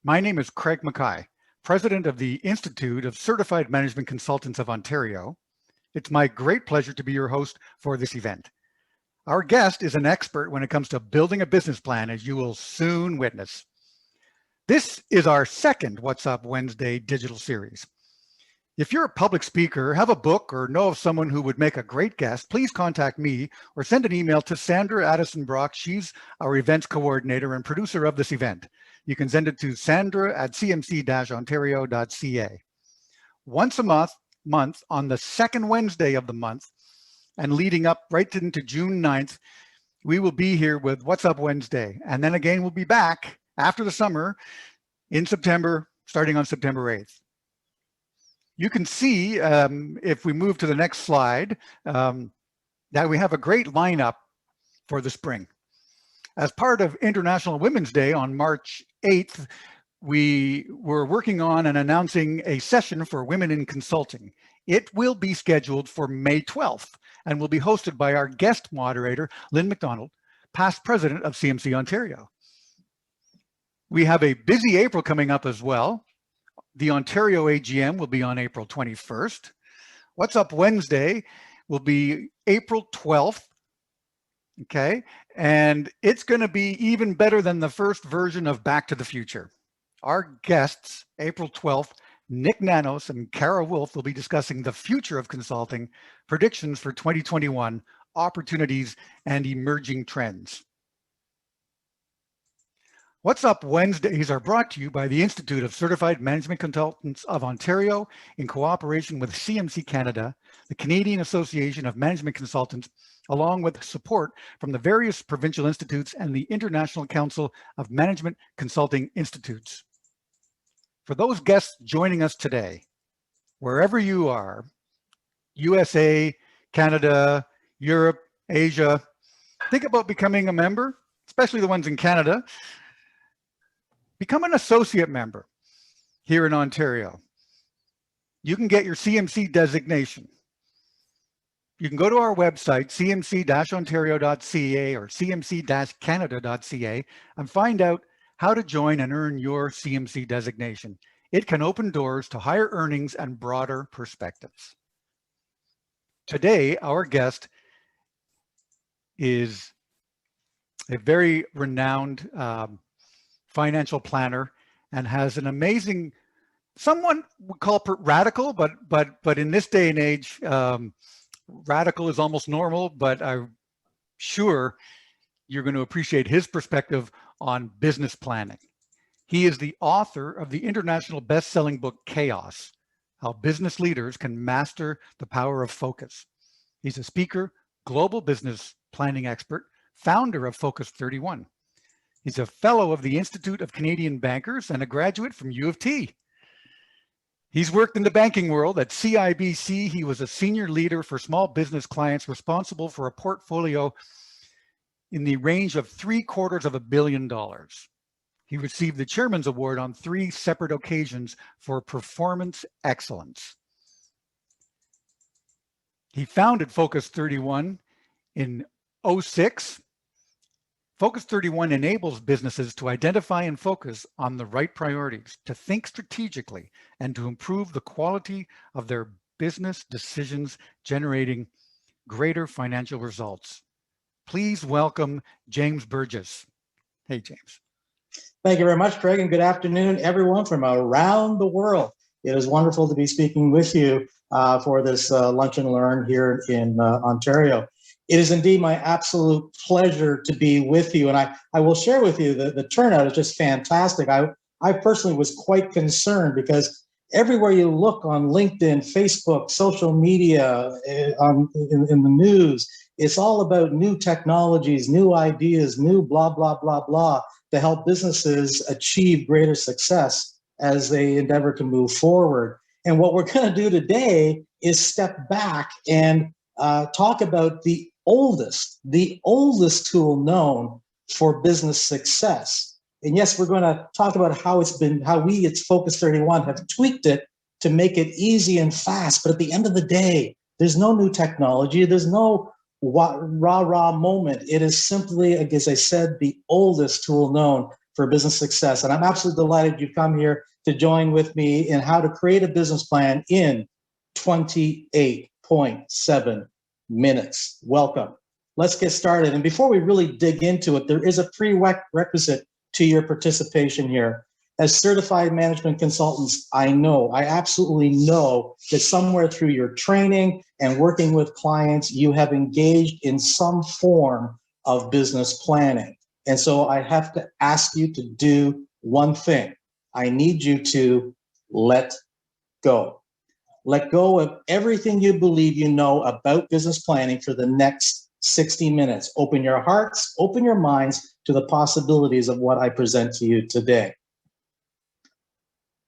My name is Craig Mackay, President of the Institute of Certified Management Consultants of Ontario. It's my great pleasure to be your host for this event. Our guest is an expert when it comes to building a business plan, as you will soon witness. This is our second What's Up Wednesday digital series. If you're a public speaker, have a book, or know of someone who would make a great guest, please contact me or send an email to Sandra Addison Brock. She's our events coordinator and producer of this event. You can send it to sandra@cmc-ontario.ca. Once a month on the second Wednesday of the month and leading up right into June 9th, we will be here with What's Up Wednesday. And then again, we'll be back after the summer in September, starting on September 8th. You can see, if we move to the next slide, that we have a great lineup for the spring. As part of International Women's Day on March 8th, we were working on and announcing a session for women in consulting. It will be scheduled for May 12th and will be hosted by our guest moderator, Lynn McDonald, past president of CMC Ontario. We have a busy April coming up as well. The Ontario AGM will be on April 21st. What's Up Wednesday will be April 12th. Okay, and it's going to be even better than the first version of Back to the Future. Our guests, April 12th, Nick Nanos and Kara Wolf, will be discussing the future of consulting, predictions for 2021, opportunities, and emerging trends. What's Up Wednesdays are brought to you by the Institute of Certified Management Consultants of Ontario in cooperation with CMC Canada, the Canadian Association of Management Consultants, along with support from the various provincial institutes and the International Council of Management Consulting Institutes. For those guests joining us today, wherever you are, USA, Canada, Europe, Asia, think about becoming a member, especially the ones in Canada. Become an associate member here in Ontario. You can get your CMC designation. You can go to our website, cmc-ontario.ca or cmc-canada.ca, and find out how to join and earn your CMC designation. It can open doors to higher earnings and broader perspectives. Today, our guest is a very renowned financial planner and has an amazing, someone would call it radical, but in this day and age, radical is almost normal, but I'm sure you're going to appreciate his perspective on business planning. He is the author of the international best-selling book, Chaos: How Business Leaders Can Master the Power of Focus. He's a speaker, global business planning expert, founder of Focus 31. He's a fellow of the Institute of Canadian Bankers and a graduate from U of T. He's worked in the banking world. At CIBC, he was a senior leader for small business clients responsible for a portfolio in the range of $750 million. He received the Chairman's Award on 3 separate occasions for performance excellence. He founded Focus 31 in 2006. Focus 31 enables businesses to identify and focus on the right priorities, to think strategically, and to improve the quality of their business decisions, generating greater financial results. Please welcome James Burgess. Hey, James. Thank you very much, Craig, and good afternoon, everyone from around the world. It is wonderful to be speaking with you for this Lunch and Learn here in Ontario. It is indeed my absolute pleasure to be with you. And I will share with you that the turnout is just fantastic. I personally was quite concerned because everywhere you look on LinkedIn, Facebook, social media, in the news, it's all about new technologies, new ideas, new blah, blah, blah, blah, to help businesses achieve greater success as they endeavor to move forward. And what we're going to do today is step back and talk about the oldest tool known for business success. And yes, we're going to talk about how we at Focus 31 have tweaked it to make it easy and fast. But at the end of the day, there's no new technology. There's no rah-rah moment. It is simply, as I said, the oldest tool known for business success. And I'm absolutely delighted you've come here to join with me in how to create a business plan in 28.7 minutes. Welcome. Let's get started. And before we really dig into it, there is a prerequisite to your participation here. As certified management consultants, I absolutely know that somewhere through your training and working with clients, you have engaged in some form of business planning. And so I have to ask you to do one thing. I need you to let go. Let go of everything you believe you know about business planning for the next 60 minutes. Open your hearts, open your minds to the possibilities of what I present to you today.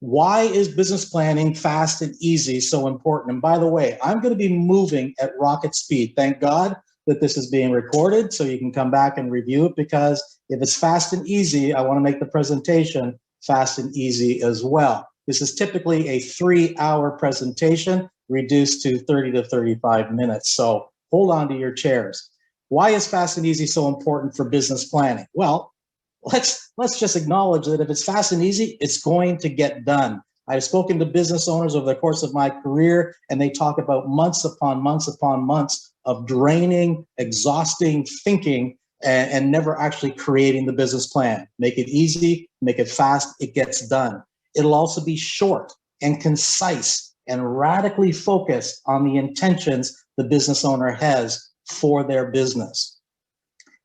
Why is business planning fast and easy so important? And by the way, I'm going to be moving at rocket speed. Thank God that this is being recorded so you can come back and review it, because if it's fast and easy, I want to make the presentation fast and easy as well. This is typically a 3-hour presentation reduced to 30 to 35 minutes. So hold on to your chairs. Why is fast and easy so important for business planning? Well, let's just acknowledge that if it's fast and easy, it's going to get done. I've spoken to business owners over the course of my career, and they talk about months upon months upon months of draining, exhausting thinking, and never actually creating the business plan. Make it easy, make it fast, it gets done. It'll also be short and concise and radically focused on the intentions the business owner has for their business.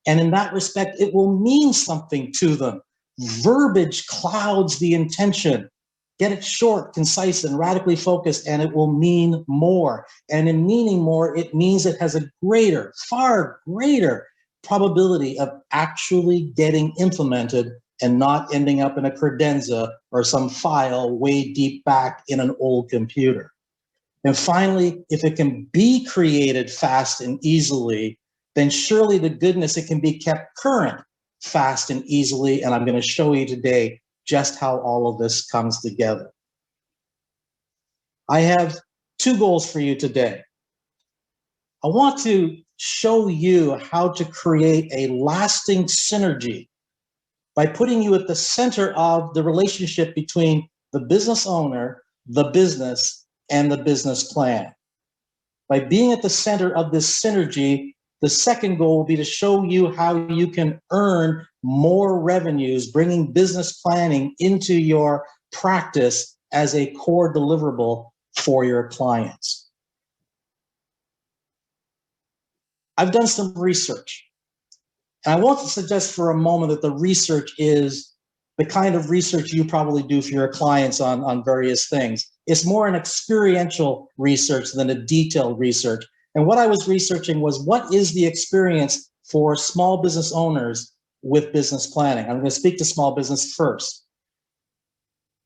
And in that respect, it will mean something to them. Verbiage clouds the intention. Get it short, concise, and radically focused, and it will mean more. And in meaning more, it means it has a greater, far greater probability of actually getting implemented and not ending up in a credenza or some file way deep back in an old computer. And finally, if it can be created fast and easily, then surely the goodness, it can be kept current fast and easily. And I'm going to show you today just how all of this comes together. I have 2 goals for you today. I want to show you how to create a lasting synergy by putting you at the center of the relationship between the business owner, the business, and the business plan. By being at the center of this synergy, the second goal will be to show you how you can earn more revenues, bringing business planning into your practice as a core deliverable for your clients. I've done some research, and I want to suggest for a moment that the research is the kind of research you probably do for your clients on various things. It's more an experiential research than a detailed research. And what I was researching was, what is the experience for small business owners with business planning? I'm going to speak to small business first.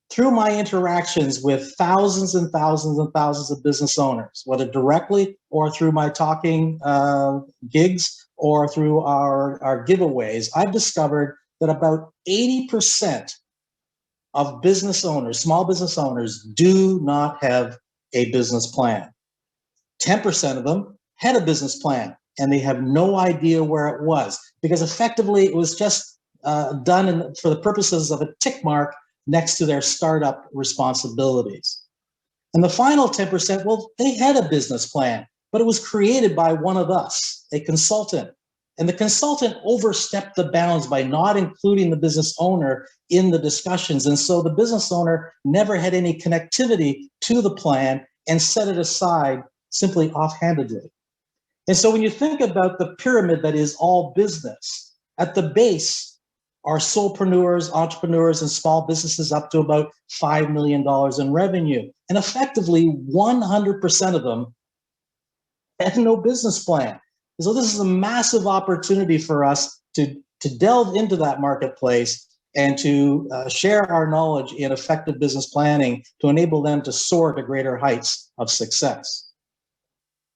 Through my interactions with thousands and thousands and thousands of business owners, whether directly or through my talking gigs or through our giveaways, I've discovered that about 80% of business owners, small business owners, do not have a business plan. 10% of them had a business plan, and they have no idea where it was, because effectively it was just done for the purposes of a tick mark next to their startup responsibilities. And the final 10%, well, they had a business plan, but it was created by one of us, a consultant. And the consultant overstepped the bounds by not including the business owner in the discussions. And so the business owner never had any connectivity to the plan and set it aside simply offhandedly. And so when you think about the pyramid that is all business, at the base are solopreneurs, entrepreneurs, and small businesses up to about $5 million in revenue. And effectively, 100% of them had no business plan. And so this is a massive opportunity for us to delve into that marketplace and to share our knowledge in effective business planning to enable them to soar to greater heights of success.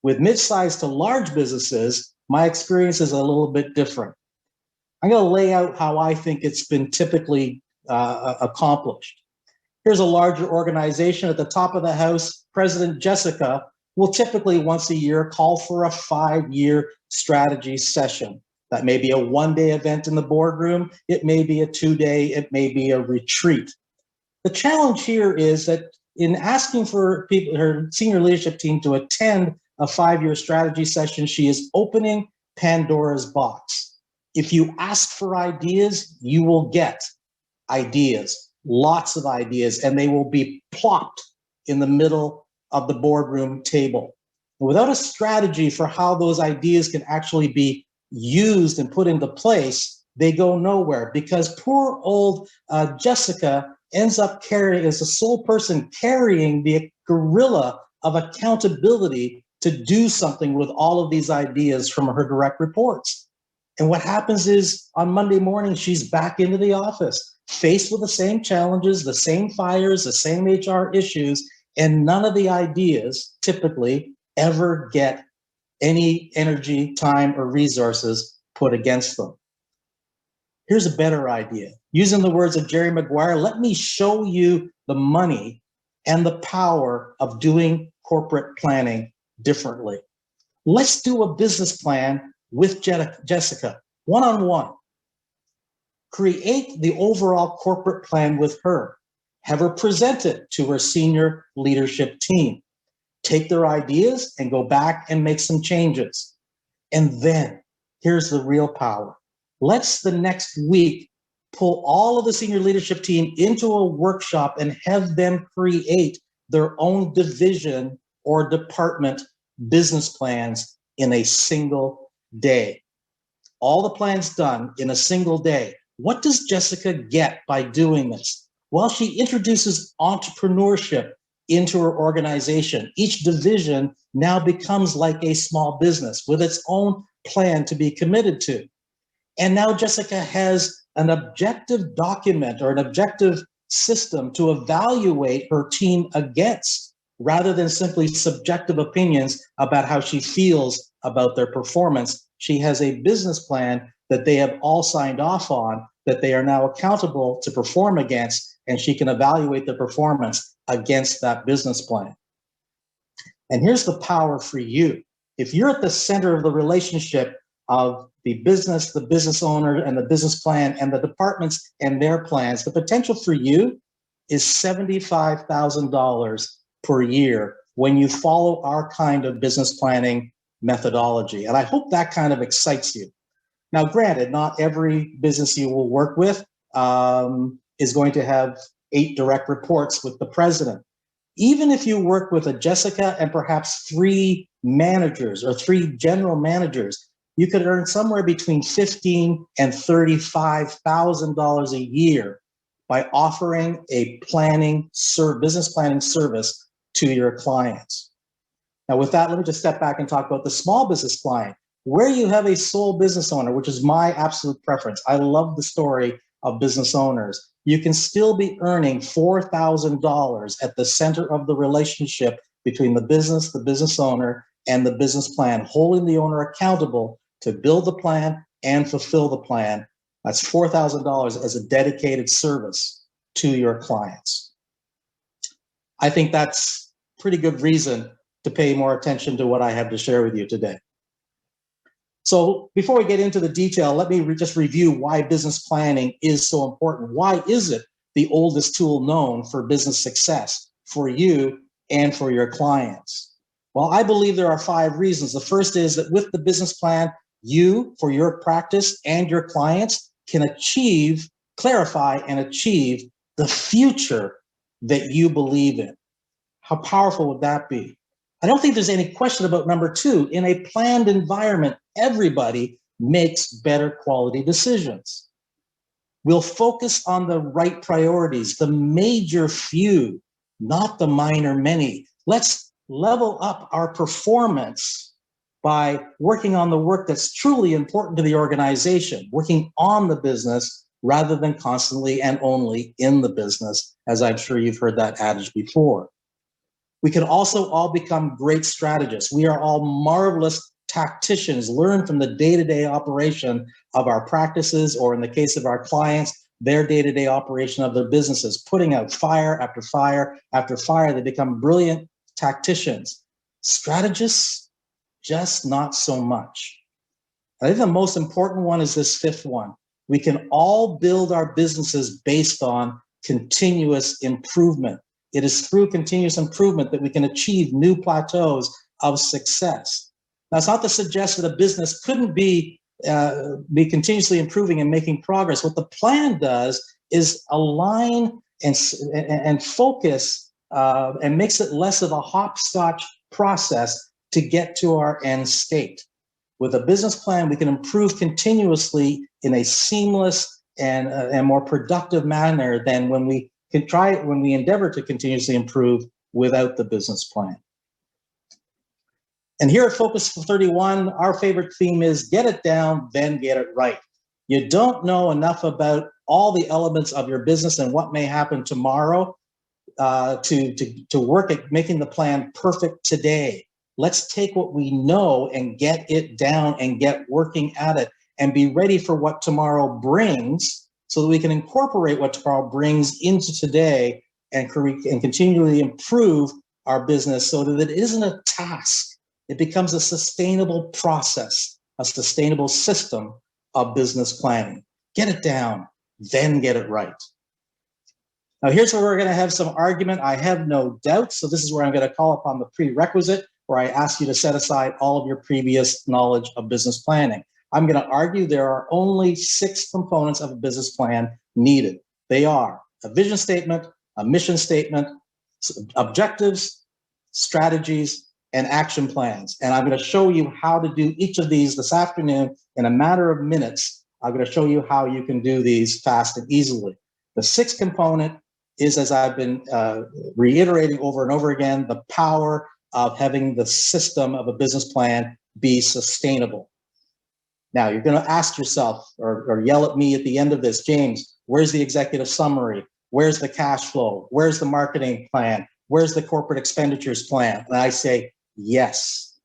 With mid-sized to large businesses, my experience is a little bit different. I'm going to lay out how I think it's been typically accomplished. Here's a larger organization. At the top of the house, President Jessica will typically once a year call for a 5-year strategy session. That may be a one-day event in the boardroom. It may be a two-day, it may be a retreat. The challenge here is that in asking for people, her senior leadership team to attend a 5-year strategy session, she is opening Pandora's box. If you ask for ideas, you will get ideas, lots of ideas, and they will be plopped in the middle of the boardroom table. Without a strategy for how those ideas can actually be used and put into place, they go nowhere, because poor old Jessica ends up carrying, as the sole person carrying the gorilla of accountability to do something with all of these ideas from her direct reports. And what happens is on Monday morning, she's back into the office, faced with the same challenges, the same fires, the same HR issues, and none of the ideas typically ever get any energy, time, or resources put against them. Here's a better idea. Using the words of Jerry Maguire, let me show you the money and the power of doing corporate planning differently. Let's do a business plan with Jessica, one-on-one. Create the overall corporate plan with her. Have her present it to her senior leadership team. Take their ideas and go back and make some changes. And then, here's the real power. Let's the next week pull all of the senior leadership team into a workshop and have them create their own division or department business plans in a single day. All the plans done in a single day. What does Jessica get by doing this? Well, she introduces entrepreneurship into her organization. Each division now becomes like a small business with its own plan to be committed to. And now Jessica has an objective document or an objective system to evaluate her team against, rather than simply subjective opinions about how she feels about their performance. She has a business plan that they have all signed off on, that they are now accountable to perform against, and she can evaluate the performance against that business plan. And here's the power for you. If you're at the center of the relationship of the business owner and the business plan and the departments and their plans, the potential for you is $75,000 per year when you follow our kind of business planning methodology. And I hope that kind of excites you. Now, granted, not every business you will work with is going to have 8 direct reports with the president. Even if you work with a Jessica and perhaps 3 managers or 3 general managers, you could earn somewhere between $15,000 and $35,000 a year by offering a business planning service to your clients. Now, with that, let me just step back and talk about the small business client, where you have a sole business owner, which is my absolute preference. I love the story of business owners. You can still be earning $4,000 at the center of the relationship between the business owner, and the business plan, holding the owner accountable to build the plan and fulfill the plan. That's $4,000 as a dedicated service to your clients. I think that's pretty good reason to pay more attention to what I have to share with you today. So before we get into the detail, let me just review why business planning is so important. Why is it the oldest tool known for business success for you and for your clients? Well, I believe there are 5 reasons. The first is that with the business plan, you, for your practice and your clients, can clarify and achieve the future that you believe in. How powerful would that be? I don't think there's any question about number 2. In a planned environment, everybody makes better quality decisions. We'll focus on the right priorities, the major few, not the minor many. Let's level up our performance by working on the work that's truly important to the organization, working on the business rather than constantly and only in the business, as I'm sure you've heard that adage before. We can also all become great strategists. We are all marvelous tacticians, learn from the day-to-day operation of our practices, or in the case of our clients, their day-to-day operation of their businesses, putting out fire after fire after fire. They become brilliant tacticians. Strategists, just not so much. I think the most important one is this fifth one. We can all build our businesses based on continuous improvement. It is through continuous improvement that we can achieve new plateaus of success. Now, it's not to suggest that a business couldn't be continuously improving and making progress. What the plan does is align and focus and makes it less of a hopscotch process to get to our end state. With a business plan, we can improve continuously in a seamless and more productive manner than when we endeavor to continuously improve without the business plan. And here at Focus 31, our favorite theme is get it down, then get it right. You don't know enough about all the elements of your business and what may happen tomorrow to work at making the plan perfect today. Let's take what we know and get it down and get working at it and be ready for what tomorrow brings so that we can incorporate what tomorrow brings into today and continually improve our business so that it isn't a task. It becomes a sustainable process, a sustainable system of business planning. Get it down, then get it right. Now, here's where we're going to have some argument. I have no doubt. So this is where I'm going to call upon the prerequisite, where I ask you to set aside all of your previous knowledge of business planning. I'm going to argue there are only 6 components of a business plan needed. They are a vision statement, a mission statement, objectives, strategies, and action plans. And I'm going to show you how to do each of these this afternoon in a matter of minutes. I'm going to show you how you can do these fast and easily. The 6th component is, as I've been reiterating over and over again, the power of having the system of a business plan be sustainable. Now, you're going to ask yourself or yell at me at the end of this, James, where's the executive summary? Where's the cash flow? Where's the marketing plan? Where's the corporate expenditures plan? And I say, yes,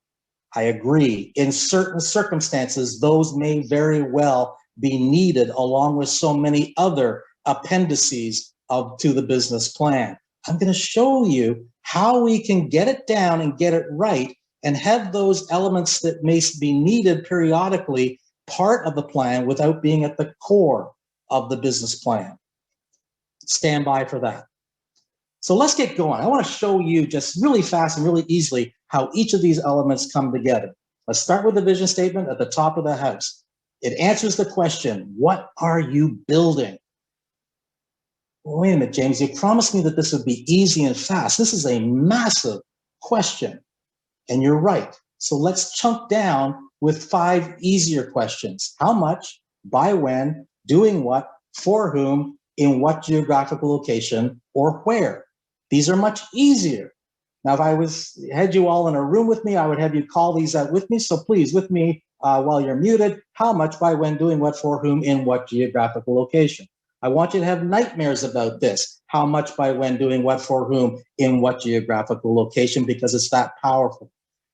I agree. In certain circumstances, those may very well be needed along with so many other appendices to the business plan. I'm going to show you how we can get it down and get it right and have those elements that may be needed periodically part of the plan without being at the core of the business plan. Stand by for that. So let's get going. I want to show you just really fast and really easily how each of these elements come together. Let's start with the vision statement at the top of the house. It answers the question, what are you building? Wait a minute, James, you promised me that this would be easy and fast. This is a massive question. And you're right. So let's chunk down with 5 easier questions. How much, by when, doing what, for whom, in what geographical location, or where? These are much easier. Now, if I had you all in a room with me, I would have you call these out with me. So please, with me while you're muted, how much, by when, doing what, for whom, in what geographical location? I want you to have nightmares about this. How much, by when, doing what, for whom, in what geographical location, because it's that powerful.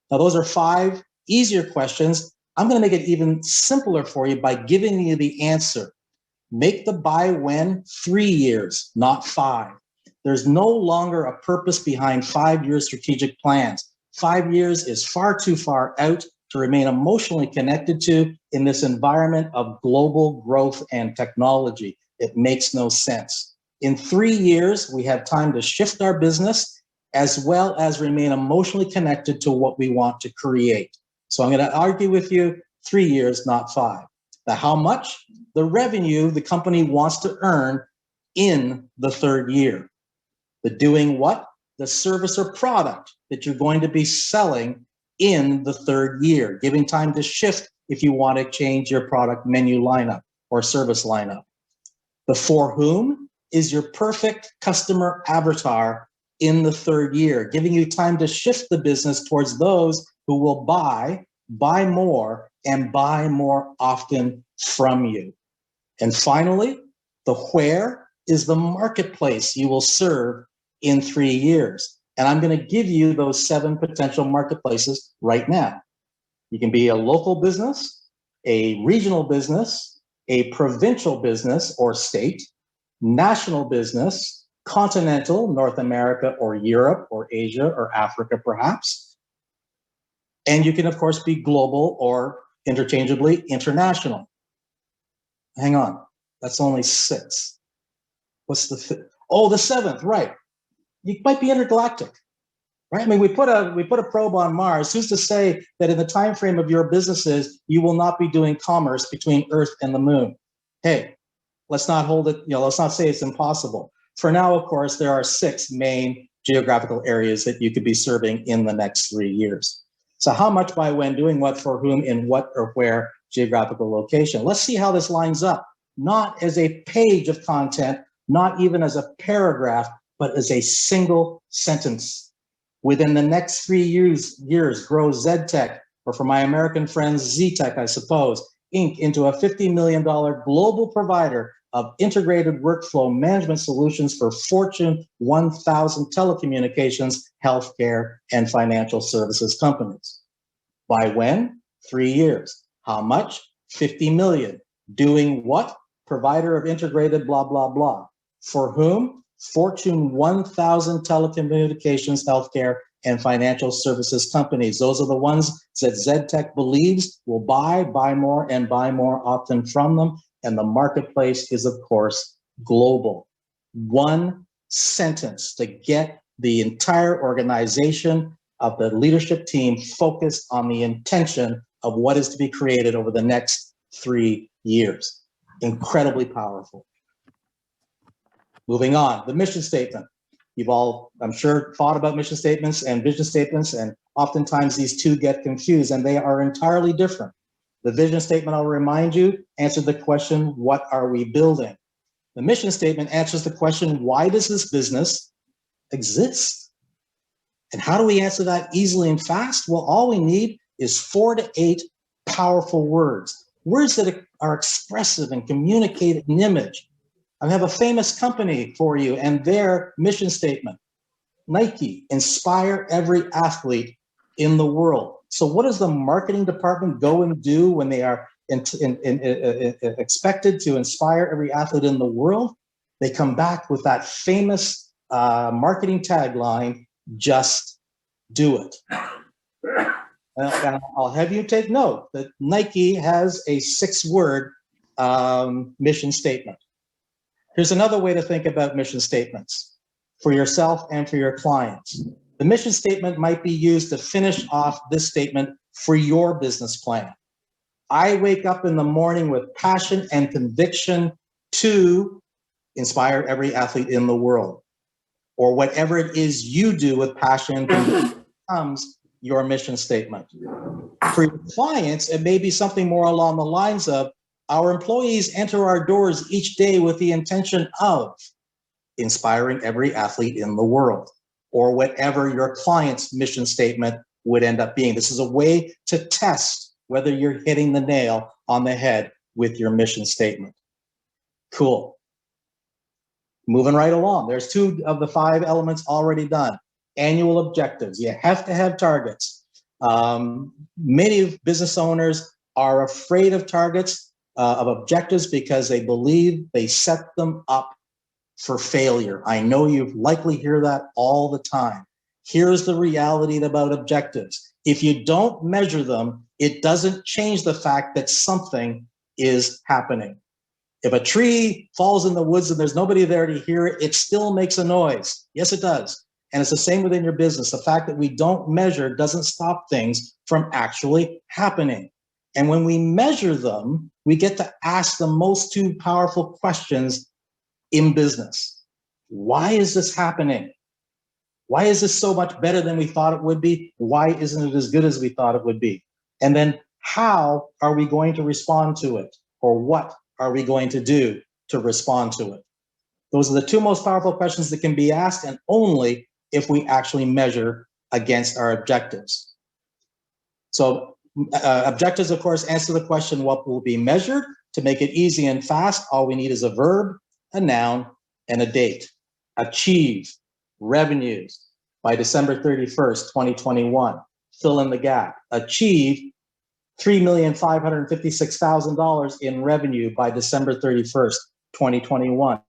Now, those are 5 easier questions. I'm going to make it even simpler for you by giving you the answer. Make the by when 3 years, not 5. There's no longer a purpose behind 5-year strategic plans. 5 years is far too far out to remain emotionally connected to in this environment of global growth and technology. It makes no sense. In 3 years, we have time to shift our business as well as remain emotionally connected to what we want to create. So I'm going to argue with you 3 years, not 5. The how much, the revenue the company wants to earn in the 3rd year. The doing what, the service or product that you're going to be selling in the 3rd year, giving time to shift if you want to change your product menu lineup or service lineup. The for whom is your perfect customer avatar in the 3rd year, giving you time to shift the business towards those who will buy more, and buy more often from you. And finally, the where is the marketplace you will serve in 3 years. And I'm going to give you those 7 potential marketplaces right now. You can be a local business, a regional business, a provincial business or state, national business, continental, North America or Europe or Asia or Africa perhaps. And you can, of course, be global or interchangeably international. Hang on, that's only 6. What's the fifth? Oh, the 7th, right. You might be intergalactic, right? I mean, we put a probe on Mars. Who's to say that in the time frame of your businesses, you will not be doing commerce between Earth and the moon? Hey, let's not hold it, let's not say it's impossible. For now, of course, there are 6 main geographical areas that you could be serving in the next 3 years. So how much, by when, doing what, for whom, in what or where geographical location? Let's see how this lines up, not as a page of content, not even as a paragraph, but as a single sentence. Within the next 3 years, grow ZTech, or for my American friends, ZTech, I suppose, Inc., into a $50 million global provider of integrated workflow management solutions for Fortune 1000 telecommunications, healthcare, and financial services companies. By when? 3 years. How much? 50 million. Doing what? Provider of integrated blah, blah, blah. For whom? Fortune 1000 telecommunications, healthcare, and financial services companies. Those are the ones that ZTech believes will buy more, and buy more often from them. And the marketplace is, of course, global. One sentence to get the entire organization of the leadership team focused on the intention of what is to be created over the next 3 years. Incredibly powerful. Moving on, the mission statement. You've all, I'm sure, thought about mission statements and vision statements, and oftentimes these two get confused, and they are entirely different. The vision statement, I'll remind you, answered the question, what are we building? The mission statement answers the question, why does this business exist? And how do we answer that easily and fast? Well, all we need is 4 to 8 powerful words, words that are expressive and communicate an image. I have a famous company for you and their mission statement. Nike, inspire every athlete in the world. So what does the marketing department go and do when they are expected to inspire every athlete in the world? They come back with that famous marketing tagline, just do it. And I'll have you take note that Nike has a 6-word mission statement. Here's another way to think about mission statements for yourself and for your clients. The mission statement might be used to finish off this statement for your business plan. I wake up in the morning with passion and conviction to inspire every athlete in the world, or whatever it is you do with passion and conviction becomes your mission statement. For your clients, it may be something more along the lines of, our employees enter our doors each day with the intention of inspiring every athlete in the world, or whatever your client's mission statement would end up being. This is a way to test whether you're hitting the nail on the head with your mission statement. Cool. Moving right along. There's 2 of the 5 elements already done. Annual objectives. You have to have targets. Many business owners are afraid of targets, of objectives, because they believe they set them up for failure. I know you likely hear that all the time. Here's the reality about objectives. If you don't measure them, it doesn't change the fact that something is happening. If a tree falls in the woods and there's nobody there to hear it, it still makes a noise. Yes, it does. And it's the same within your business. The fact that we don't measure doesn't stop things from actually happening. And when we measure them, we get to ask the most 2 powerful questions in business. Why is this happening? Why is this so much better than we thought it would be? Why isn't it as good as we thought it would be? And then how are we going to respond to it? Or what are we going to do to respond to it? Those are the 2 most powerful questions that can be asked, and only if we actually measure against our objectives. So objectives, of course, answer the question, what will be measured? To make it easy and fast, all we need is a verb, a noun, and a date. Achieve revenues by December 31st, 2021. Fill in the gap. Achieve $3,556,000 in revenue by December 31st, 2021.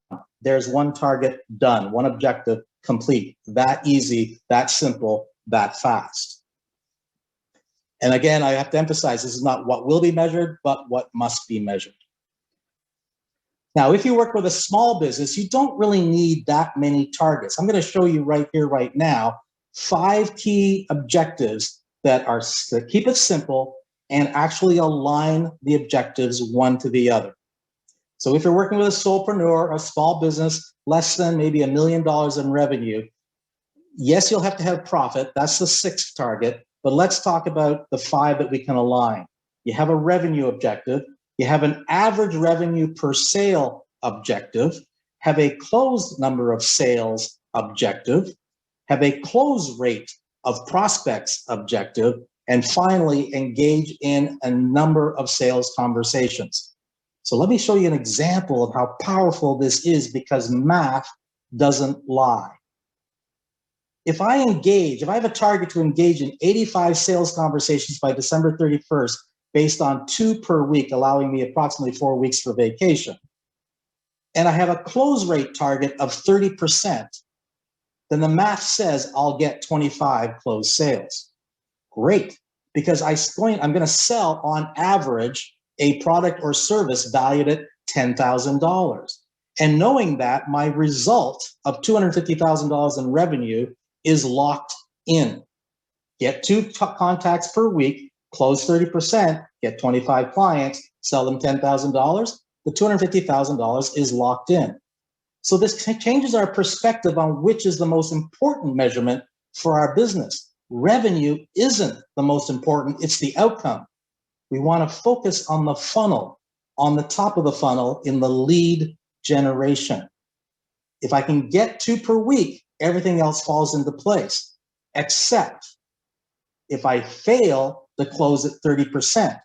There's one target done, one objective complete. That easy, that simple, that fast. And again, I have to emphasize, this is not what will be measured, but what must be measured. Now, if you work with a small business, you don't really need that many targets. I'm going to show you right here, right now, 5 key objectives that keep it simple and actually align the objectives one to the other. So if you're working with a solopreneur, a small business, less than maybe $1 million in revenue, yes, you'll have to have profit. That's the 6th target. But let's talk about the 5 that we can align. You have a revenue objective. You have an average revenue per sale objective. Have a closed number of sales objective. Have a close rate of prospects objective. And finally, engage in a number of sales conversations. So let me show you an example of how powerful this is, because math doesn't lie. If I have a target to engage in 85 sales conversations by December 31st, based on 2 per week, allowing me approximately 4 weeks for vacation, and I have a close rate target of 30%, then the math says I'll get 25 closed sales. Great, because I'm going to sell on average a product or service valued at $10,000. And knowing that my result of $250,000 in revenue is locked in. Get 2 contacts per week, close 30%, get 25 clients, sell them $10,000. The $250,000 is locked in. So this changes our perspective on which is the most important measurement for our business. Revenue isn't the most important, it's the outcome. We want to focus on the funnel, on the top of the funnel in the lead generation. If I can get 2 per week, everything else falls into place, except if I fail to close at 30%.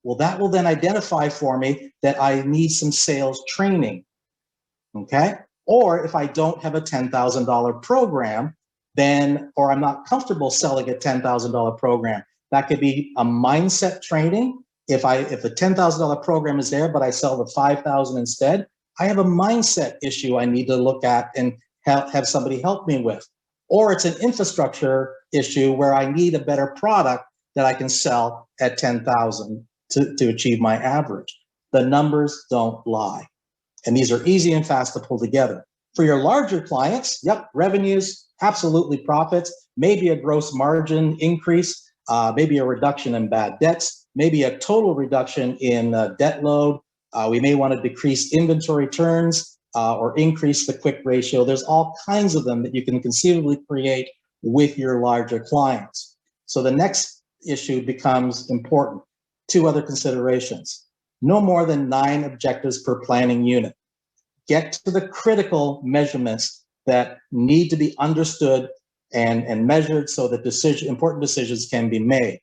Well, that will then identify for me that I need some sales training, okay? Or if I don't have a $10,000 program, or I'm not comfortable selling a $10,000 program, that could be a mindset training. If the $10,000 program is there, but I sell the $5,000 instead, I have a mindset issue I need to look at and have somebody help me with. Or it's an infrastructure issue where I need a better product that I can sell at $10,000 to achieve my average. The numbers don't lie. And these are easy and fast to pull together. For your larger clients, yep, revenues, absolutely profits, maybe a gross margin increase, maybe a reduction in bad debts, maybe a total reduction in debt load. We may want to decrease inventory turns or increase the quick ratio. There's all kinds of them that you can conceivably create with your larger clients. So the next issue becomes important. 2 other considerations. No more than 9 objectives per planning unit. Get to the critical measurements that need to be understood and measured so that important decisions can be made.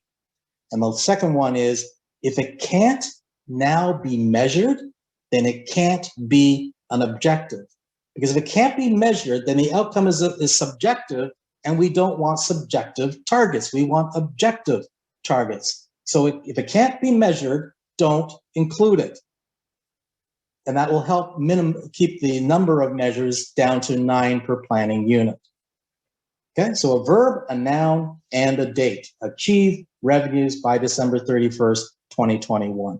And the second one is, if it can't now be measured, then it can't be an objective. Because if it can't be measured, then the outcome is subjective, and we don't want subjective targets. We want objective targets. So if it can't be measured, don't include it. And that will help keep the number of measures down to 9 per planning unit. Okay, so a verb, a noun, and a date. Achieve revenues by December 31st, 2021.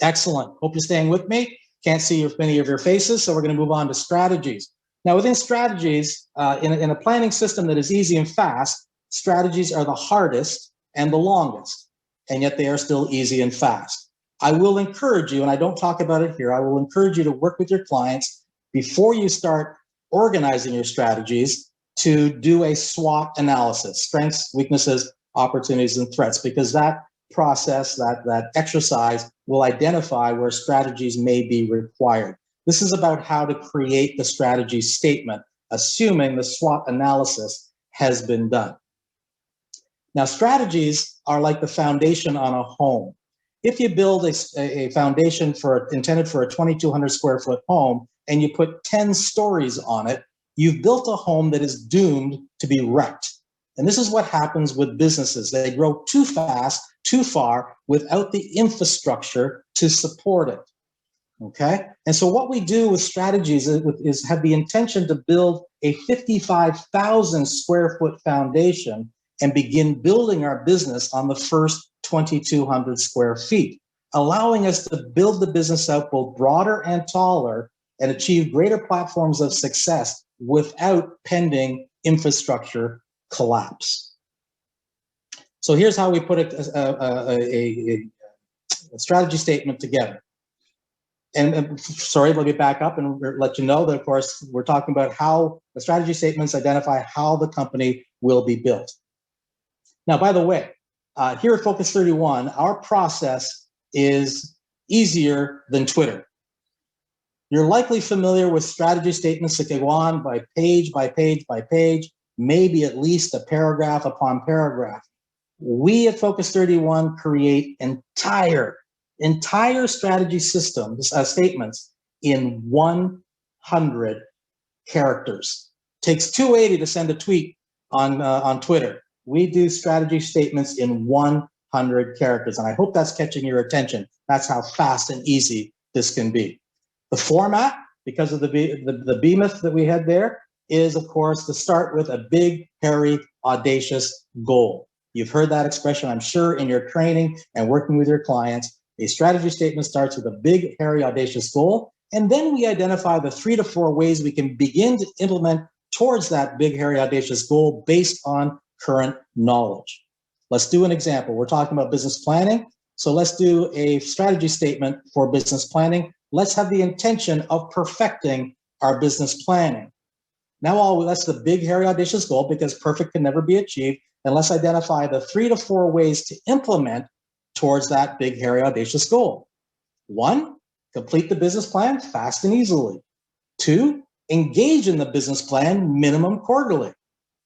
Excellent. Hope you're staying with me. Can't see many of your faces, so we're going to move on to strategies. Now, within strategies, in a planning system that is easy and fast, strategies are the hardest and the longest, and yet they are still easy and fast. I will encourage you, and I don't talk about it here, I will encourage you to work with your clients before you start organizing your strategies to do a SWOT analysis, strengths, weaknesses, opportunities, and threats, because that process, that exercise will identify where strategies may be required. This is about how to create the strategy statement, assuming the SWOT analysis has been done. Now, strategies are like the foundation on a home. If you build a foundation intended for a 2,200 square foot home and you put 10 stories on it, you've built a home that is doomed to be wrecked. And this is what happens with businesses. They grow too fast, too far, without the infrastructure to support it. Okay? And so what we do with strategies is have the intention to build a 55,000 square foot foundation and begin building our business on the first 2,200 square feet, allowing us to build the business out both broader and taller and achieve greater platforms of success without pending infrastructure collapse. So here's how we put a strategy statement together. And sorry, let me back up and let you know that, of course, we're talking about how the strategy statements identify how the company will be built. Now, by the way, here at Focus 31, our process is easier than Twitter. You're likely familiar with strategy statements that go on by page by page by page, maybe at least a paragraph upon paragraph. We at Focus 31 create entire strategy systems, statements in 100 characters. Takes 280 to send a tweet on Twitter. We do strategy statements in 100 characters, and I hope that's catching your attention. That's how fast and easy this can be. The format, because of the behemoth that we had there, is, of course, to start with a big, hairy, audacious goal. You've heard that expression, I'm sure, in your training and working with your clients. A strategy statement starts with a big, hairy, audacious goal, and then we identify the 3 to 4 ways we can begin to implement towards that big, hairy, audacious goal based on current knowledge. Let's do an example. We're talking about business planning, so let's do a strategy statement for business planning. Let's have the intention of perfecting our business planning. Now, that's the big, hairy, audacious goal because perfect can never be achieved. And let's identify the 3 to 4 ways to implement towards that big, hairy, audacious goal. 1, complete the business plan fast and easily. 2, engage in the business plan minimum quarterly.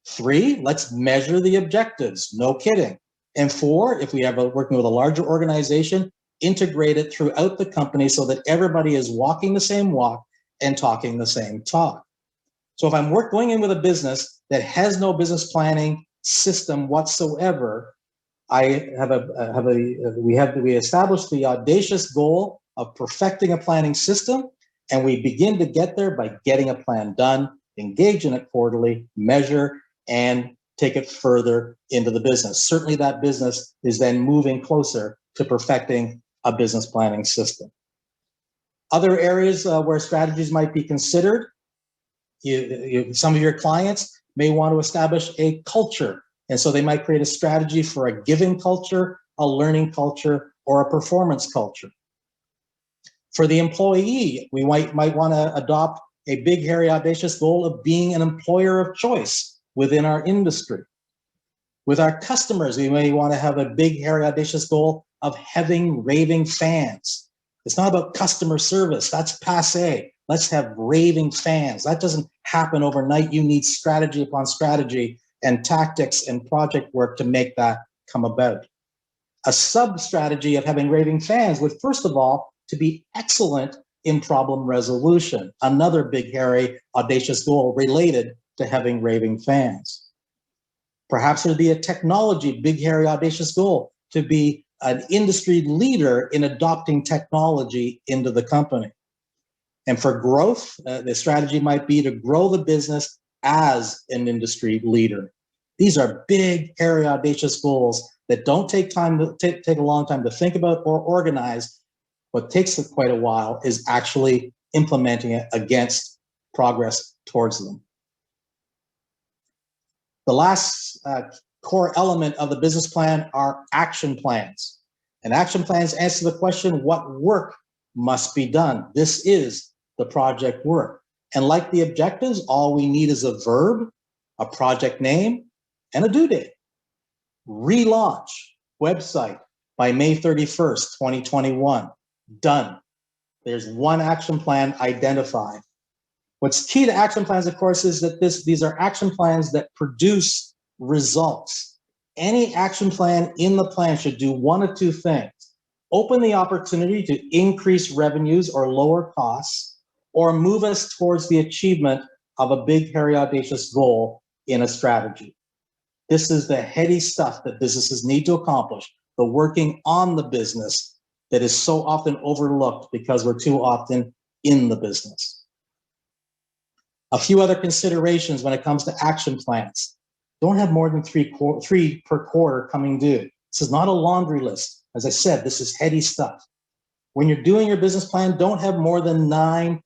3, let's measure the objectives, no kidding. And 4, if we have working with a larger organization, integrate it throughout the company so that everybody is walking the same walk and talking the same talk. So if I'm going in with a business that has no business planning system whatsoever, we establish the audacious goal of perfecting a planning system, and we begin to get there by getting a plan done, engage in it quarterly, measure, and take it further into the business. Certainly that business is then moving closer to perfecting a business planning system. Other areas where strategies might be considered, some of your clients may want to establish a culture. And so they might create a strategy for a giving culture, a learning culture, or a performance culture. For the employee, we might want to adopt a big, hairy, audacious goal of being an employer of choice within our industry. With our customers, we may want to have a big, hairy, audacious goal of having raving fans. It's not about customer service. That's passé. Let's have raving fans. That doesn't happen overnight. You need strategy upon strategy and tactics and project work to make that come about. A sub-strategy of having raving fans would, first of all, to be excellent in problem resolution. Another big, hairy, audacious goal related to having raving fans. Perhaps there'd be a technology, big, hairy, audacious goal to be an industry leader in adopting technology into the company. And for growth, the strategy might be to grow the business as an industry leader. These are big, hairy, audacious goals that don't take a long time to think about or organize. What takes quite a while is actually implementing it against progress towards them. The last core element of the business plan are action plans. And action plans answer the question, what work must be done? This is the project work. And like the objectives, all we need is a verb, a project name, and a due date. Relaunch website by May 31st, 2021. Done. There's one action plan identified. What's key to action plans, of course, is that these are action plans that produce results. Any action plan in the plan should do one of two things. Open the opportunity to increase revenues or lower costs, or move us towards the achievement of a big, hairy, audacious goal in a strategy. This is the heady stuff that businesses need to accomplish, the working on the business that is so often overlooked because we're too often in the business. A few other considerations when it comes to action plans. don't have more than three per quarter coming due. This is not a laundry list. As I said, this is heady stuff. When you're doing your business plan, don't have more than 9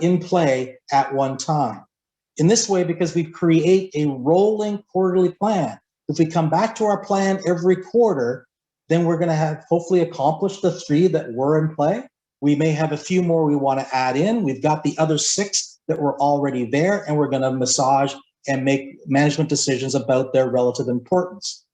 in play at one time. In this way, because we create a rolling quarterly plan, if we come back to our plan every quarter, then we're going to have hopefully accomplished the 3 that were in play. We may have a few more we want to add in. We've got the other 6 that were already there, and we're going to massage and make management decisions about their relative importance.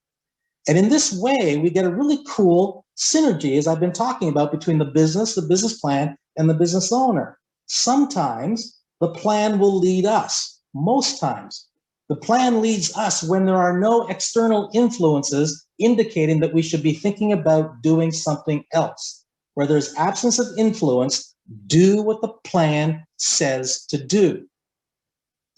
And in this way, we get a really cool synergy, as I've been talking about, between the business plan, and the business owner. Sometimes the plan will lead us. Most times, the plan leads us when there are no external influences indicating that we should be thinking about doing something else. Where there's absence of influence, do what the plan says to do.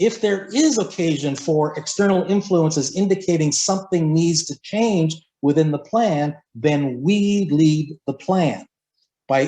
If there is occasion for external influences indicating something needs to change within the plan, then we lead the plan. By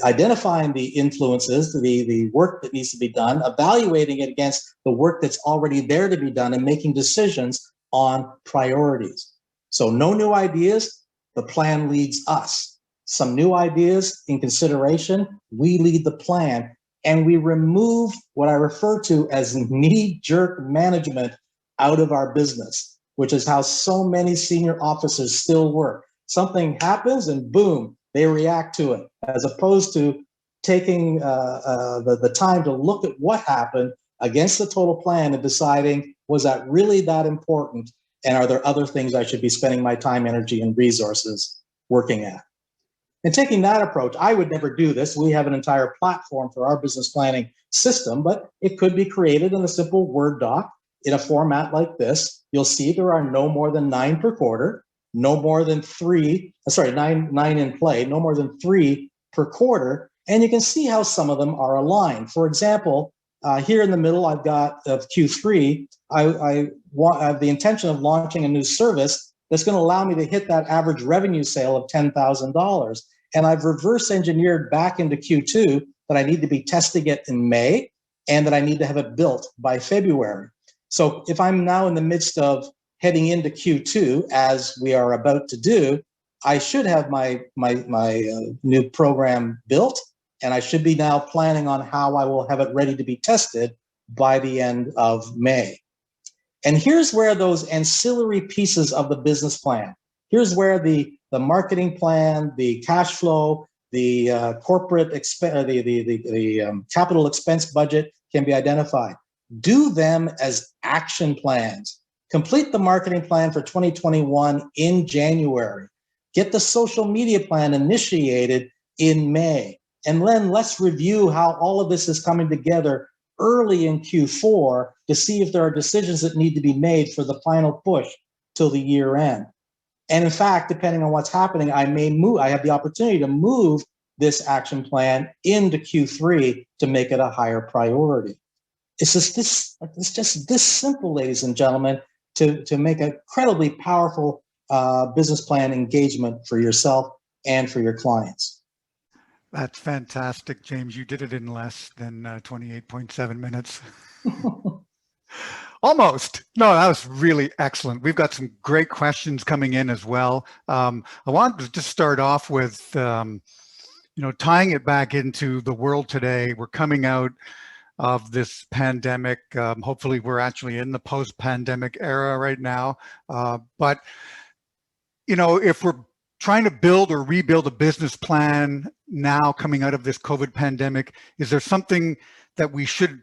identifying the influences, the work that needs to be done, evaluating it against the work that's already there to be done, and making decisions on priorities. So no new ideas, the plan leads us. Some new ideas in consideration, we lead the plan, and we remove what I refer to as knee-jerk management out of our business, which is how so many senior officers still work. Something happens and boom, they react to it, as opposed to taking the time to look at what happened against the total plan and deciding, was that really that important? And are there other things I should be spending my time, energy, and resources working at? And taking that approach, I would never do this. We have an entire platform for our business planning system, but it could be created in a simple Word doc in a format like this. You'll see there are no more than 9 per quarter, no more than 9 in play, no more than 3 per quarter. And you can see how some of them are aligned. For example, here in the middle, I've got Q3. I have the intention of launching a new service that's going to allow me to hit that average revenue sale of $10,000. And I've reverse engineered back into Q2 that I need to be testing it in May and that I need to have it built by February. So if I'm now in the midst of heading into Q2, as we are about to do, I should have my new program built, and I should be now planning on how I will have it ready to be tested by the end of May. And here's where those ancillary pieces of the business plan, here's where the marketing plan, the cash flow, the capital expense budget can be identified. Do them as action plans. Complete the marketing plan for 2021 in January. Get the social media plan initiated in May. And then let's review how all of this is coming together early in Q4 to see if there are decisions that need to be made for the final push till the year end. And in fact, depending on what's happening, I have the opportunity to move this action plan into Q3 to make it a higher priority. It's just this simple, ladies and gentlemen, to make an incredibly powerful business plan engagement for yourself and for your clients. That's fantastic, James. You did it in less than 28.7 minutes. Almost. No, that was really excellent. We've got some great questions coming in as well. I wanted to just start off with, tying it back into the world today. We're coming out of this pandemic. Hopefully we're actually in the post-pandemic era right now. But, if we're trying to build or rebuild a business plan now coming out of this COVID pandemic, is there something that we should,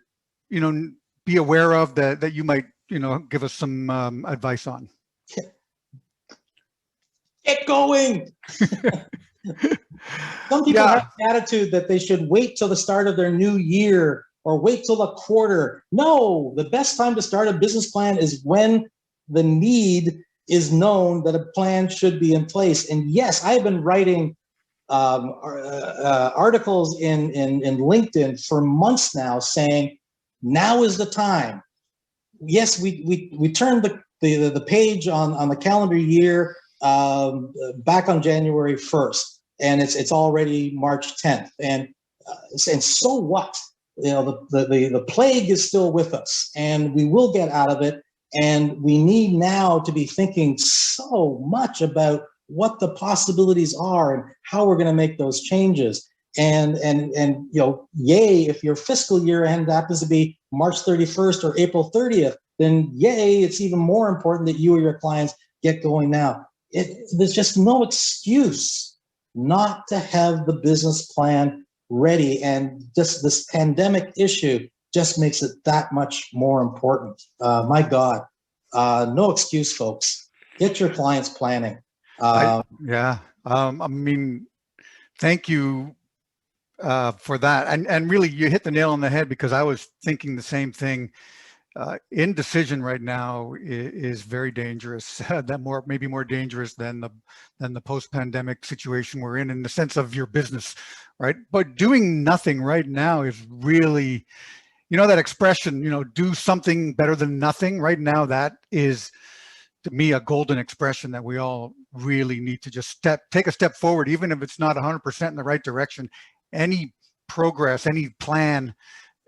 be aware of that you might, give us some advice on? Get going. Some people have the attitude that they should wait till the start of their new year or wait till the quarter. No, the best time to start a business plan is when the need is known that a plan should be in place. And yes, I've been writing articles in LinkedIn for months now saying, now is the time. Yes, we turned the page on the calendar year back on January 1st, and it's already March 10th. And so what? the plague is still with us, and we will get out of it. And we need now to be thinking so much about what the possibilities are and how we're going to make those changes. And yay, if your fiscal year end happens to be March 31st or April 30th, then yay, it's even more important that you or your clients get going now. There's just no excuse not to have the business plan ready, and just this pandemic issue just makes it that much more important. My God, no excuse, folks. Get your clients planning. I mean, thank you for that. And really, you hit the nail on the head, because I was thinking the same thing. Indecision right now is very dangerous. That maybe more dangerous than the post-pandemic situation we're in the sense of your business, right? But doing nothing right now is really, that expression, do something better than nothing. Right now, that is, to me, a golden expression that we all really need to just take a step forward, even if it's not 100% in the right direction. Any progress, any plan,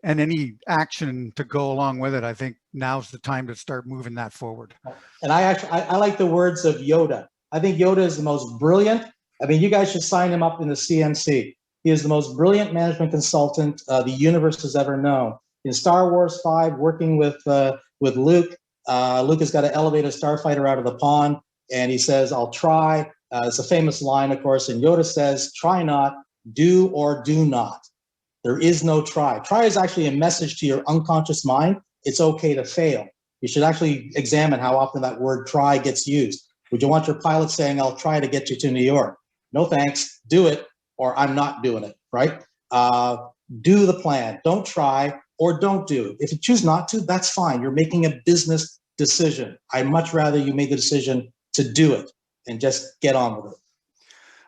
and any action to go along with it, I think now's the time to start moving that forward. And I like the words of Yoda. I think Yoda is the most brilliant. I mean, you guys should sign him up in the CMC. He is the most brilliant management consultant the universe has ever known. In Star Wars 5, working with Luke, Luke has got to elevate a starfighter out of the pond, and he says, "I'll try." It's a famous line, of course, and Yoda says, "Try not, do or do not." There is no try. Try is actually a message to your unconscious mind. It's okay to fail. You should actually examine how often that word try gets used. Would you want your pilot saying, "I'll try to get you to New York"? No thanks. Do it, or I'm not doing it, right? Do the plan. Don't try or don't do it. If you choose not to, that's fine. You're making a business decision. I'd much rather you make the decision to do it and just get on with it.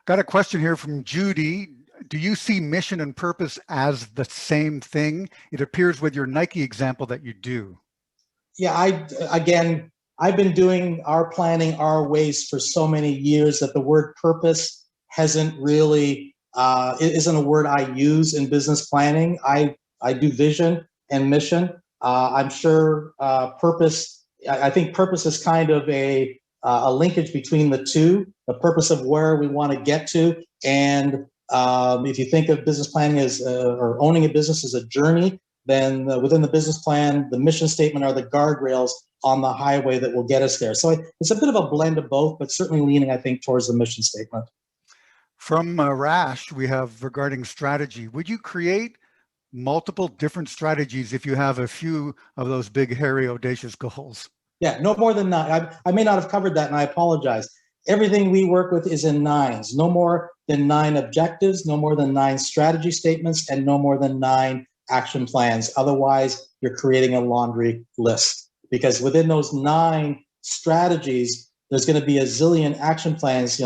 Got a question here from Judy. Do you see mission and purpose as the same thing? It appears with your Nike example that you do. Yeah, I've been doing our planning our ways for so many years that the word purpose hasn't really, it isn't a word I use in business planning. I do vision and mission. I'm sure purpose, I think purpose is kind of a linkage between the two, the purpose of where we want to get to. And if you think of business planning as, or owning a business as a journey, then within the business plan, the mission statement are the guardrails on the highway that will get us there. So it's a bit of a blend of both, but certainly leaning, I think, towards the mission statement. From Rash, we have regarding strategy. Would you create multiple different strategies if you have a few of those big, hairy, audacious goals? Yeah, no more than 9. I may not have covered that, and I apologize. Everything we work with is in 9s. No more than 9 objectives, no more than 9 strategy statements, and no more than 9 action plans. Otherwise, you're creating a laundry list, because within those 9 strategies, there's going to be a zillion action plans.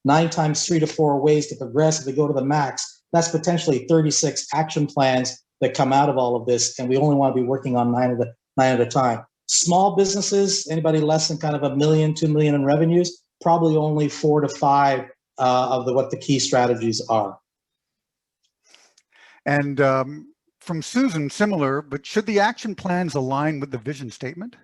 9 times 3 to 4 ways to progress. If we go to the max, that's potentially 36 action plans that come out of all of this, and we only want to be working on 9 at a time. Small businesses, anybody less than kind of $1 million, $2 million in revenues, probably only 4 to 5 of what the key strategies are. And from Susan, similar, but should the action plans align with the vision statement?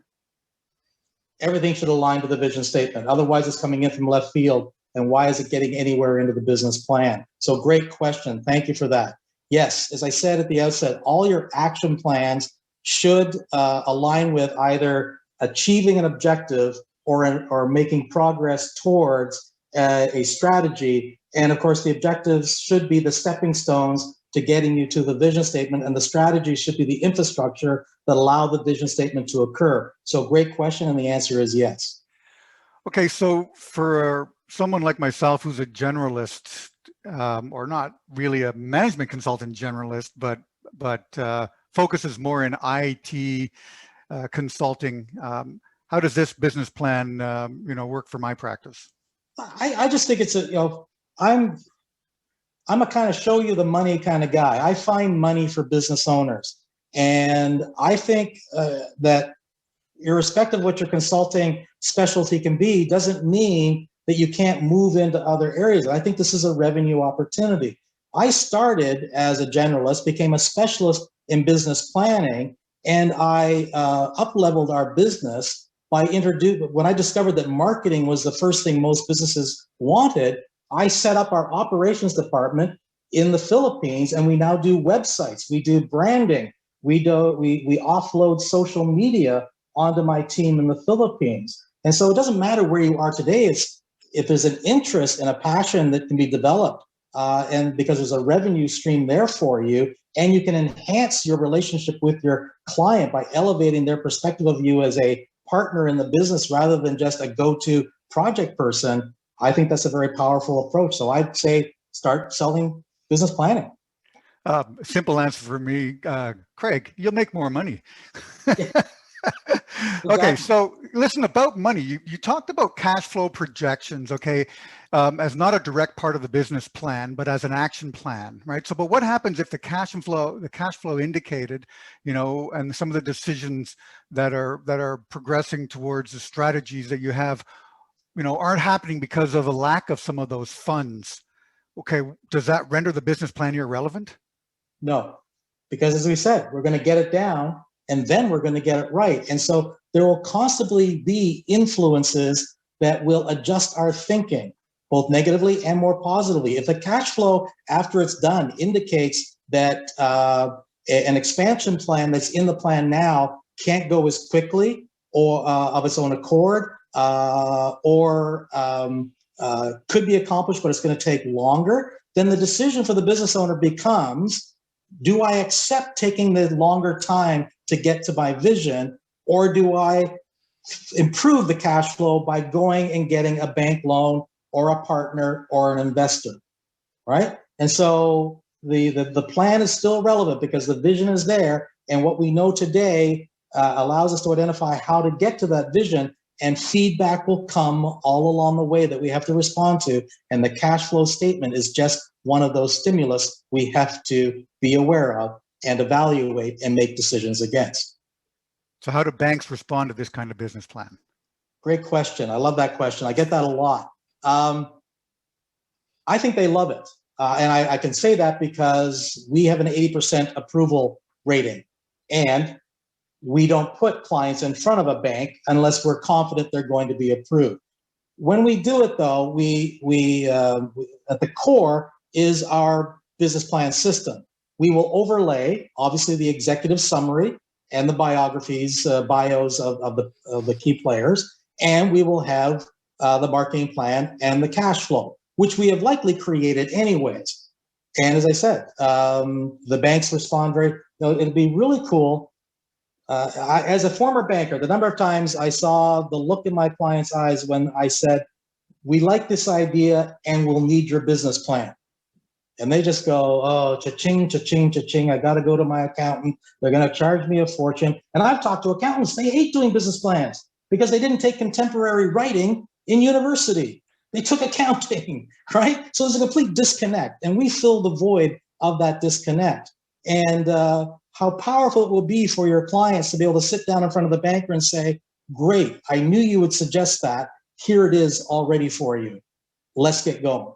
Everything should align to the vision statement. Otherwise, it's coming in from left field. And why is it getting anywhere into the business plan? So great question. Thank you for that. Yes, as I said at the outset, all your action plans should align with either achieving an objective or making progress towards a strategy. And of course, the objectives should be the stepping stones to getting you to the vision statement, and the strategy should be the infrastructure that allow the vision statement to occur. So great question, and the answer is yes. Okay, so for someone like myself who's a generalist, or not really a management consultant generalist, but focuses more in IT consulting, how does this business plan work for my practice? I just think it's I'm a kind of show you the money kind of guy. I find money for business owners. And I think that irrespective of what your consulting specialty can be, doesn't mean that you can't move into other areas. I think this is a revenue opportunity. I started as a generalist, became a specialist in business planning, and I up-leveled our business by when I discovered that marketing was the first thing most businesses wanted. I set up our operations department in the Philippines, and we now do websites, we do branding, we offload social media onto my team in the Philippines. And so it doesn't matter where you are today. It's if there's an interest and a passion that can be developed, and because there's a revenue stream there for you, and you can enhance your relationship with your client by elevating their perspective of you as a partner in the business rather than just a go-to project person, I think that's a very powerful approach. So I'd say start selling business planning. Simple answer for me, Craig, you'll make more money. Exactly. Okay, so listen, about money, you talked about cash flow projections, okay, as not a direct part of the business plan, but as an action plan, right? So, but what happens if the cash flow indicated, you know, and some of the decisions that are progressing towards the strategies that you have, you know, aren't happening because of a lack of some of those funds? Okay, does that render the business plan irrelevant? No, because as we said, we're going to get it down and then we're going to get it right. And so there will constantly be influences that will adjust our thinking, both negatively and more positively. If the cash flow after it's done indicates that an expansion plan that's in the plan now can't go as quickly or of its own accord, or could be accomplished, but it's going to take longer, then the decision for the business owner becomes, do I accept taking the longer time to get to my vision, or do I improve the cash flow by going and getting a bank loan or a partner or an investor, right? And so the plan is still relevant because the vision is there, and what we know today allows us to identify how to get to that vision, and feedback will come all along the way that we have to respond to, and the cash flow statement is just one of those stimulus we have to be aware of and evaluate and make decisions against. So how do banks respond to this kind of business plan? Great question. I love that question. I get that a lot. I think they love it. And I can say that because we have an 80% approval rating, and we don't put clients in front of a bank unless we're confident they're going to be approved. When we do it, though, we at the core is our business plan system. We will overlay, obviously, the executive summary and the biographies, bios of the key players, and we will have the marketing plan and the cash flow, which we have likely created anyways. And as I said, the banks respond it'd be really cool. As a former banker, the number of times I saw the look in my clients' eyes when I said, we like this idea and we'll need your business plan. And they just go, oh, cha-ching, cha-ching, cha-ching. I got to go to my accountant. They're going to charge me a fortune. And I've talked to accountants. They hate doing business plans because they didn't take contemporary writing in university. They took accounting, right? So there's a complete disconnect. And we fill the void of that disconnect. And how powerful it will be for your clients to be able to sit down in front of the banker and say, great, I knew you would suggest that. Here it is all ready for you. Let's get going.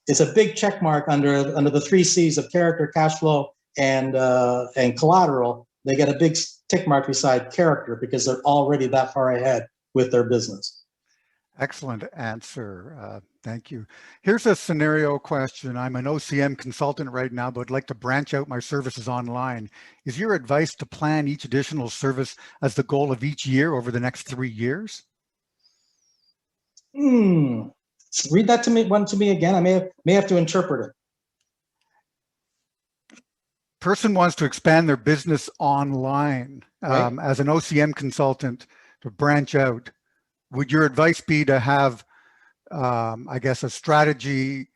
It's a big check mark under the 3 C's of character, cash flow, and collateral. They get a big tick mark beside character because they're already that far ahead with their business. Excellent answer. Thank you. Here's a scenario question. I'm an OCM consultant right now, but would like to branch out my services online. Is your advice to plan each additional service as the goal of each year over the next 3 years? Read that to me again. I may have to interpret it. Person wants to expand their business online, right. As an OCM consultant to branch out. Would your advice be to have, I guess, a strategy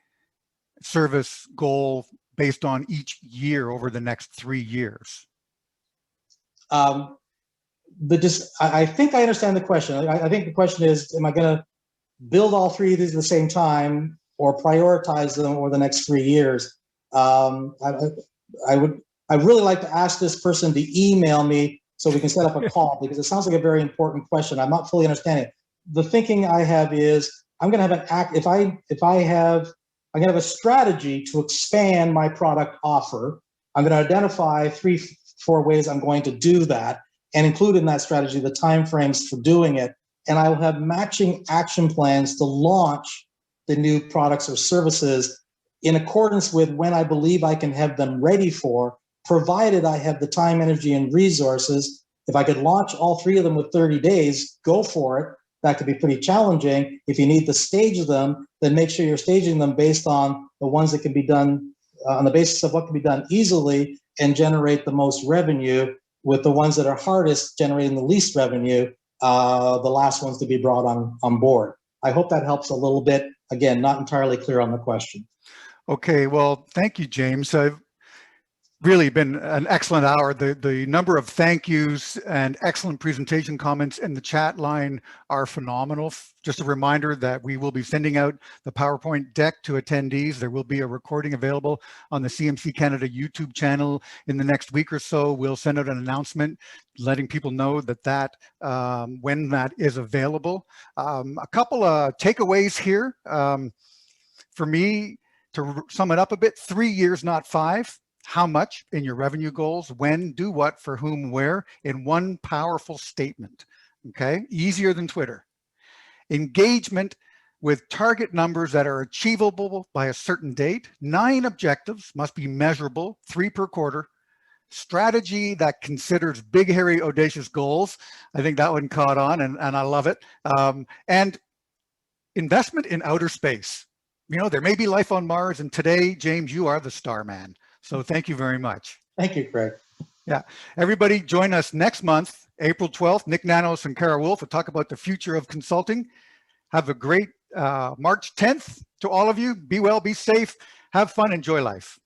service goal based on each year over the next 3 years? I think I understand the question. I think the question is, am I going to build all 3 of these at the same time or prioritize them over the next 3 years? I'd really like to ask this person to email me so we can set up a call, because it sounds like a very important question. I'm not fully understanding it. The thinking I have is I'm going to have I'm going to have a strategy to expand my product offer. I'm going to identify three 4 ways I'm going to do that, and include in that strategy the timeframes for doing it. And I will have matching action plans to launch the new products or services in accordance with when I believe I can have them ready for, provided I have the time, energy, and resources. If I could launch all 3 of them with 30 days, go for it. That could be pretty challenging. If you need to stage them, then make sure you're staging them based on the ones that can be done on the basis of what can be done easily and generate the most revenue, with the ones that are hardest generating the least revenue, the last ones to be brought on board. I hope that helps a little bit. Again, not entirely clear on the question. Okay, well, thank you, James. Really been an excellent hour. The number of thank yous and excellent presentation comments in the chat line are phenomenal. Just a reminder that we will be sending out the PowerPoint deck to attendees. There will be a recording available on the CMC Canada YouTube channel in the next week or so. We'll send out an announcement letting people know that when that is available. A couple of takeaways here. For me, to sum it up a bit, 3 years, not 5. How much in your revenue goals, when, do what, for whom, where, in one powerful statement, okay? Easier than Twitter. Engagement with target numbers that are achievable by a certain date. 9 objectives, must be measurable, 3 per quarter. Strategy that considers big, hairy, audacious goals. I think that one caught on, and I love it. And investment in outer space. You know, there may be life on Mars, and today, James, you are the star man. So thank you very much. Thank you, Craig. Yeah, everybody join us next month, April 12th. Nick Nanos and Kara Wolf will talk about the future of consulting. Have a great March 10th to all of you. Be well, be safe, have fun, enjoy life.